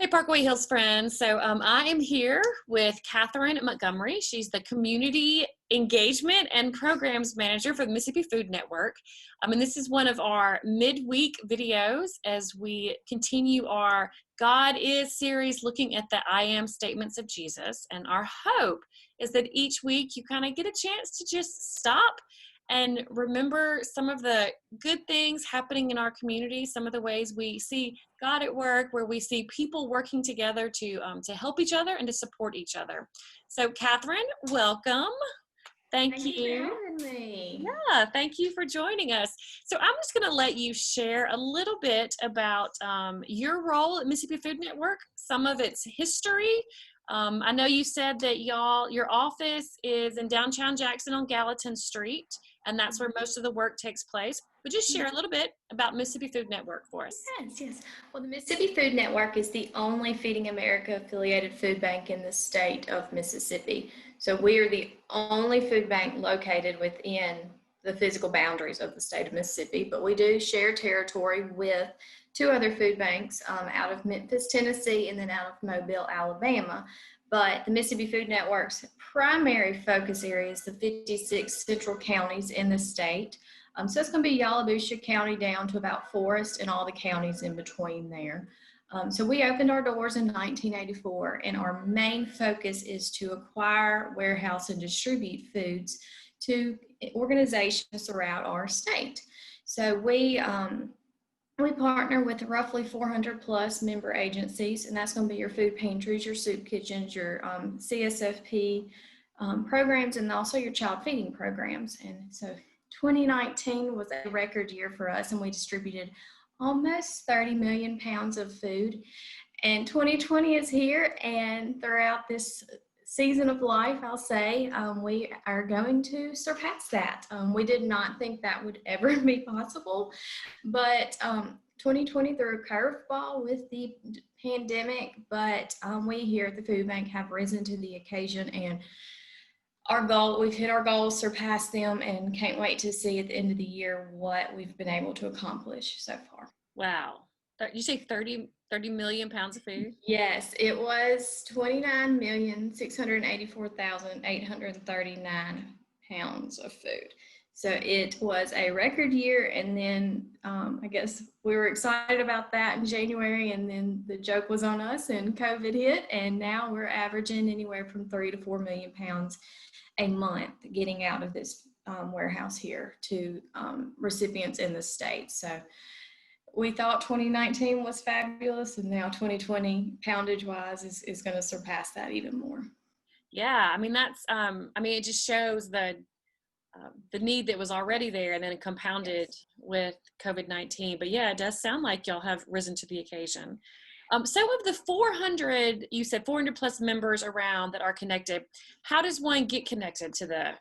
Hey, Parkway Hills friends. I am here with Catherine Montgomery. She's the Community Engagement and Programs Manager for the Mississippi Food Network. And this is one of our midweek videos as we continue our God Is series looking at the I Am statements of Jesus. And our hope is that each week you kind of get a chance to just stop and remember some of the good things happening in our community, some of the ways we see God at work, where we see people working together to help each other and to support each other. So, Catherine, welcome. Thank you. Thank you for having me. Yeah, thank you for joining us. So I'm just going to let you share a little bit about your role at Mississippi Food Network, some of its history. I know you said that your office is in downtown Jackson on Gallatin Street, and that's where most of the work takes place. But just share a little bit about Mississippi Food Network for us. Yes. Well, the Mississippi Food Network is the only Feeding America affiliated food bank in the state of Mississippi. So we are the only food bank located within the physical boundaries of the state of Mississippi, but we do share territory with two other food banks out of Memphis, Tennessee, and then out of Mobile, Alabama. But the Mississippi Food Network's primary focus area is the 56 central counties in the state. So it's going to be Yalobusha County down to about Forest and all the counties in between there. So we opened our doors in 1984, and our main focus is to acquire, warehouse, and distribute foods to organizations throughout our state. So we partner with roughly 400 plus member agencies, and that's going to be your food pantries, your soup kitchens, your CSFP programs, and also your child feeding programs. And so 2019 was a record year for us, and we distributed almost 30 million pounds of food. And 2020 is here, and throughout this season of life, I'll say, we are going to surpass that. We did not think that would ever be possible, but 2020 threw a curveball with the pandemic, but we here at the Food Bank have risen to the occasion, and we've hit our goals, surpassed them, and can't wait to see at the end of the year what we've been able to accomplish so far. Wow. You say 30 million pounds of food? Yes, it was 29,684,839 pounds of food. So it was a record year, and then I guess we were excited about that in January, and then the joke was on us and COVID hit, and now we're averaging anywhere from 3 to 4 million pounds a month getting out of this warehouse here to recipients in the state. So we thought 2019 was fabulous, and now 2020 poundage wise is going to surpass that even more. Yeah, it just shows the need that was already there, and then it compounded with COVID-19. But yeah, it does sound like y'all have risen to the occasion. So of the 400, you said 400 plus members around that are connected, how does one get connected to the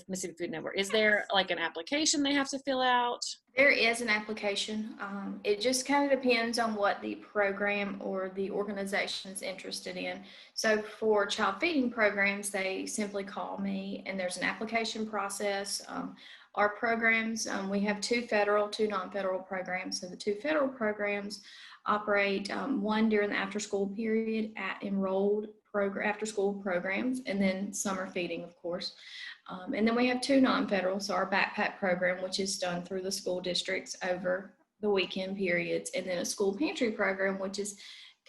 Mississippi Food Network? Is there like an application they have to fill out? There is an application. It just kind of depends on what the program or the organization is interested in. So for child feeding programs, they simply call me, and there's an application process. Our programs, we have two federal, two non-federal programs. So the two federal programs operate one during the after-school period at enrolled after-school programs, and then summer feeding, of course. And then we have two non-federal, so our backpack program, which is done through the school districts over the weekend periods, and then a school pantry program, which is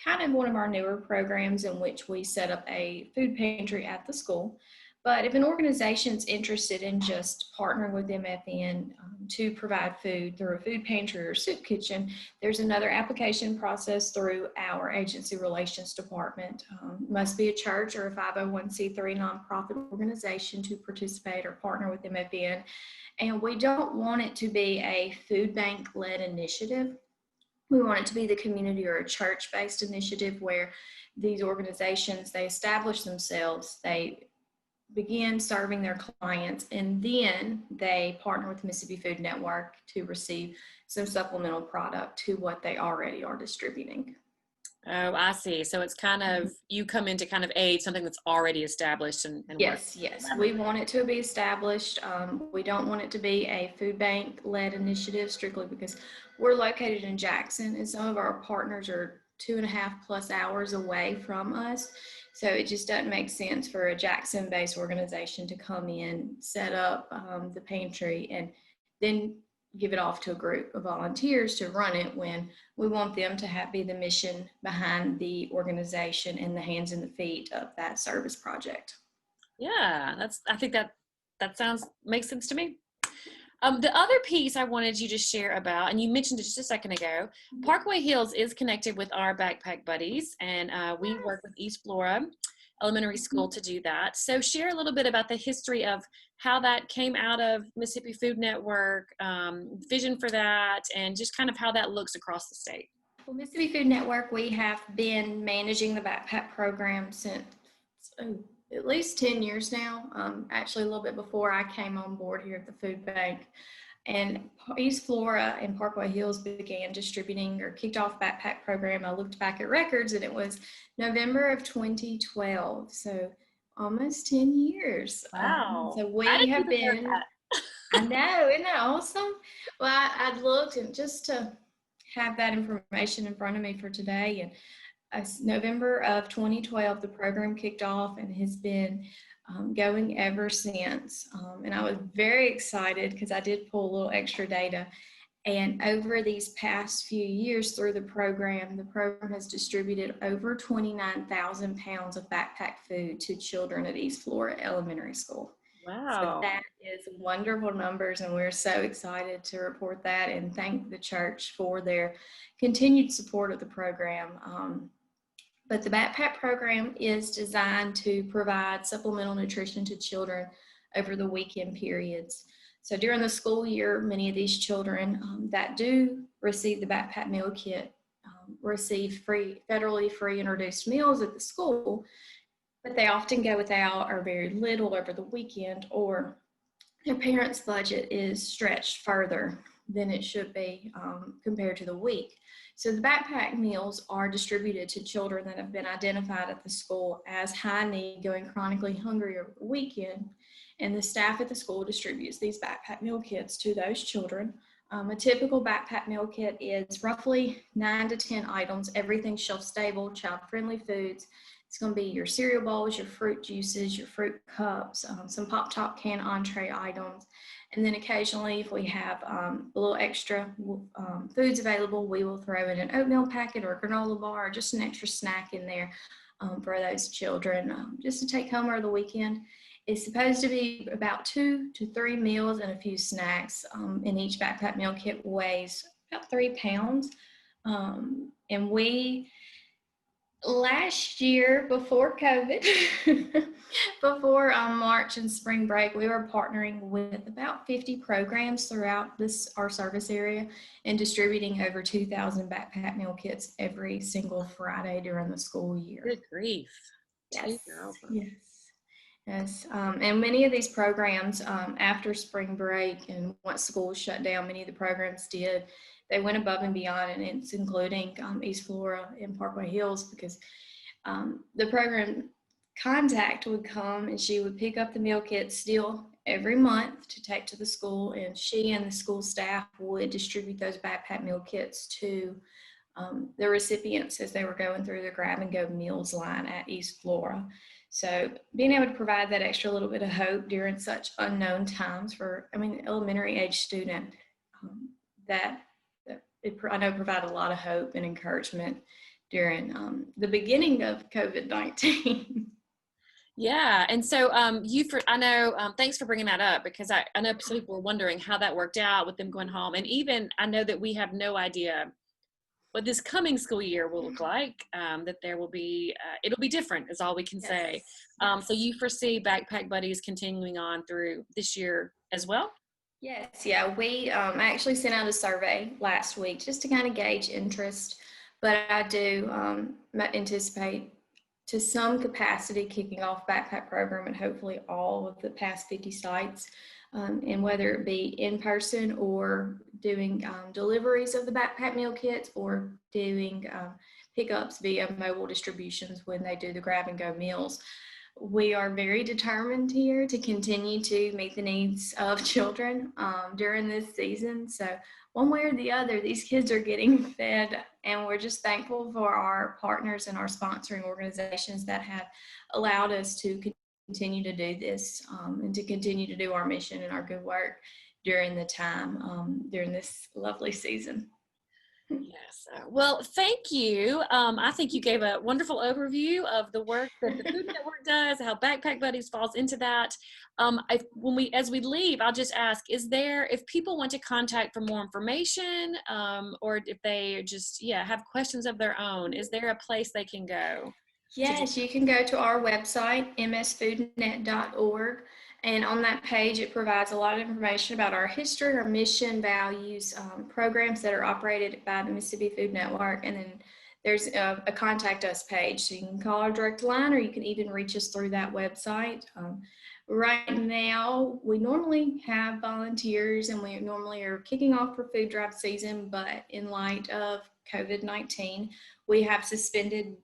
kind of one of our newer programs in which we set up a food pantry at the school. But if an organization is interested in just partnering with MFN to provide food through a food pantry or soup kitchen, there's another application process through our agency relations department. Must be a church or a 501c3 nonprofit organization to participate or partner with MFN. And we don't want it to be a food bank-led initiative. We want it to be the community or a church-based initiative where these organizations, they establish themselves, they begin serving their clients, and then they partner with the Mississippi Food Network to receive some supplemental product to what they already are distributing. Oh, I see. So it's kind of, you come in to kind of aid something that's already established and yes. We want it to be established. We don't want it to be a food bank led initiative strictly because we're located in Jackson, and some of our partners are 2.5+ hours away from us. So it just doesn't make sense for a Jackson-based organization to come in, set up the pantry, and then give it off to a group of volunteers to run it when we want them to be the mission behind the organization and the hands and the feet of that service project. Yeah, I think that makes sense to me. The other piece I wanted you to share about, and you mentioned it just a second ago, Parkway Hills is connected with our Backpack Buddies, and we work with East Flora Elementary School to do that. So share a little bit about the history of how that came out of Mississippi Food Network, vision for that, and just kind of how that looks across the state. Well, Mississippi Food Network, we have been managing the backpack program since at least 10 years now, actually a little bit before I came on board here at the food bank. And East Flora and Parkway Hills began distributing or kicked off backpack program. I looked back at records and it was November of 2012. So almost 10 years. Wow. So we have been, I know, isn't that awesome? Well, I looked and just to have that information in front of me for today, and November of 2012, the program kicked off and has been going ever since. And I was very excited because I did pull a little extra data. And over these past few years through the program has distributed over 29,000 pounds of backpack food to children at East Flora Elementary School. Wow. So that is wonderful numbers, and we're so excited to report that and thank the church for their continued support of the program. But the backpack program is designed to provide supplemental nutrition to children over the weekend periods. So during the school year, many of these children that do receive the backpack meal kit receive federally free and reduced meals at the school, but they often go without or very little over the weekend, or their parents' budget is stretched further than it should be compared to the week. So the backpack meals are distributed to children that have been identified at the school as high need, going chronically hungry over the weekend. And the staff at the school distributes these backpack meal kits to those children. A typical backpack meal kit is roughly 9 to 10 items, everything shelf stable, child-friendly foods. It's going to be your cereal bowls, your fruit juices, your fruit cups, some Pop-Top can entree items. And then occasionally, if we have a little extra foods available, we will throw in an oatmeal packet or a granola bar, or just an extra snack in there for those children, just to take home over the weekend. It's supposed to be about 2 to 3 meals and a few snacks. And each backpack meal kit weighs about 3 pounds. And we, last year, before COVID, before March and spring break, we were partnering with about 50 programs throughout our service area and distributing over 2,000 backpack meal kits every single Friday during the school year. Good grief. Yes. Yes. And many of these programs, after spring break and once schools shut down, many of the programs they went above and beyond, and it's including East Flora and Parkway Hills, because the program contact would come and she would pick up the meal kits still every month to take to the school, and she and the school staff would distribute those backpack meal kits to the recipients as they were going through the grab and go meals line at East Flora. So being able to provide that extra little bit of hope during such unknown times for, elementary age student, I know provide a lot of hope and encouragement during the beginning of COVID-19. Yeah, and so I know, thanks for bringing that up, because I know some people were wondering how that worked out with them going home. And even I know that we have no idea what this coming school year will look like, that there will be, it'll be different is all we can say. So you foresee Backpack Buddies continuing on through this year as well? Yes, yeah, we actually sent out a survey last week just to kind of gauge interest, but I do anticipate to some capacity kicking off backpack program and hopefully all of the past 50 sites, and whether it be in person or doing deliveries of the backpack meal kits or doing pickups via mobile distributions when they do the grab and go meals. We are very determined here to continue to meet the needs of children during this season. So one way or the other, these kids are getting fed. And we're just thankful for our partners and our sponsoring organizations that have allowed us to continue to do this, and to continue to do our mission and our good work during the time, during this lovely season. Yes. Well, thank you. I think you gave a wonderful overview of the work that the Food Network does, how Backpack Buddies falls into that. As we leave, I'll just ask: is there, if people want to contact for more information, or if they just have questions of their own, is there a place they can go? Yes, you can go to our website, msfoodnet.org, and on that page it provides a lot of information about our history, our mission, values, programs that are operated by the Mississippi Food Network, and then there's a contact us page, so you can call our direct line or you can even reach us through that website. Right now, we normally have volunteers and we normally are kicking off for food drive season, but in light of COVID-19, we have suspended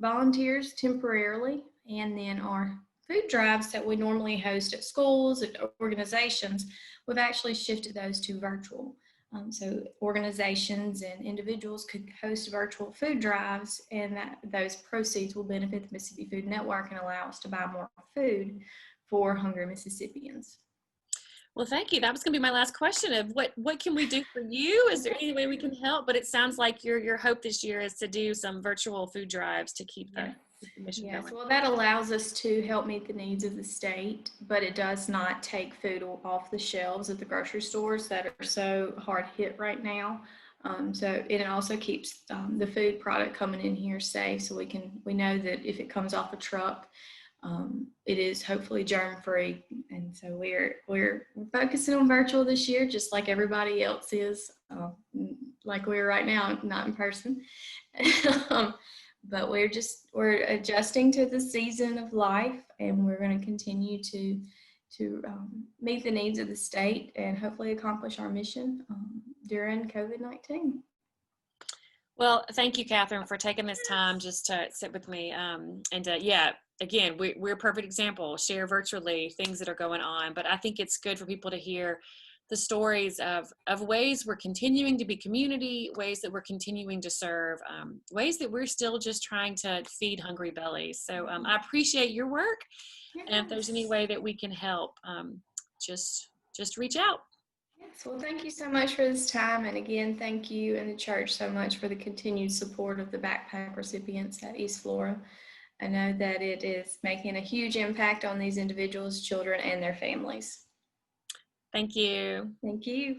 volunteers temporarily, and then our food drives that we normally host at schools, at organizations, we've actually shifted those to virtual. So organizations and individuals could host virtual food drives, and those proceeds will benefit the Mississippi Food Network and allow us to buy more food for hungry Mississippians. Well, thank you. That was going to be my last question of what can we do for you? Is there any way we can help? But it sounds like your hope this year is to do some virtual food drives to keep the mission going. Well, that allows us to help meet the needs of the state, but it does not take food off the shelves at the grocery stores that are so hard hit right now. So it also keeps the food product coming in here safe, so we know that if it comes off a truck, it is hopefully germ free. And so we're focusing on virtual this year, just like everybody else is, like we're right now, not in person. But we're adjusting to the season of life, and we're going to continue to meet the needs of the state and hopefully accomplish our mission during COVID-19. Well, thank you, Catherine, for taking this time just to sit with me. And again, we're a perfect example, share virtually things that are going on. But I think it's good for people to hear the stories of ways we're continuing to be community, ways that we're continuing to serve, ways that we're still just trying to feed hungry bellies. So I appreciate your work. Yes. And if there's any way that we can help, just reach out. Yes, well, thank you so much for this time. And again, thank you and the church so much for the continued support of the backpack recipients at East Flora. I know that it is making a huge impact on these individuals, children, and their families. Thank you. Thank you.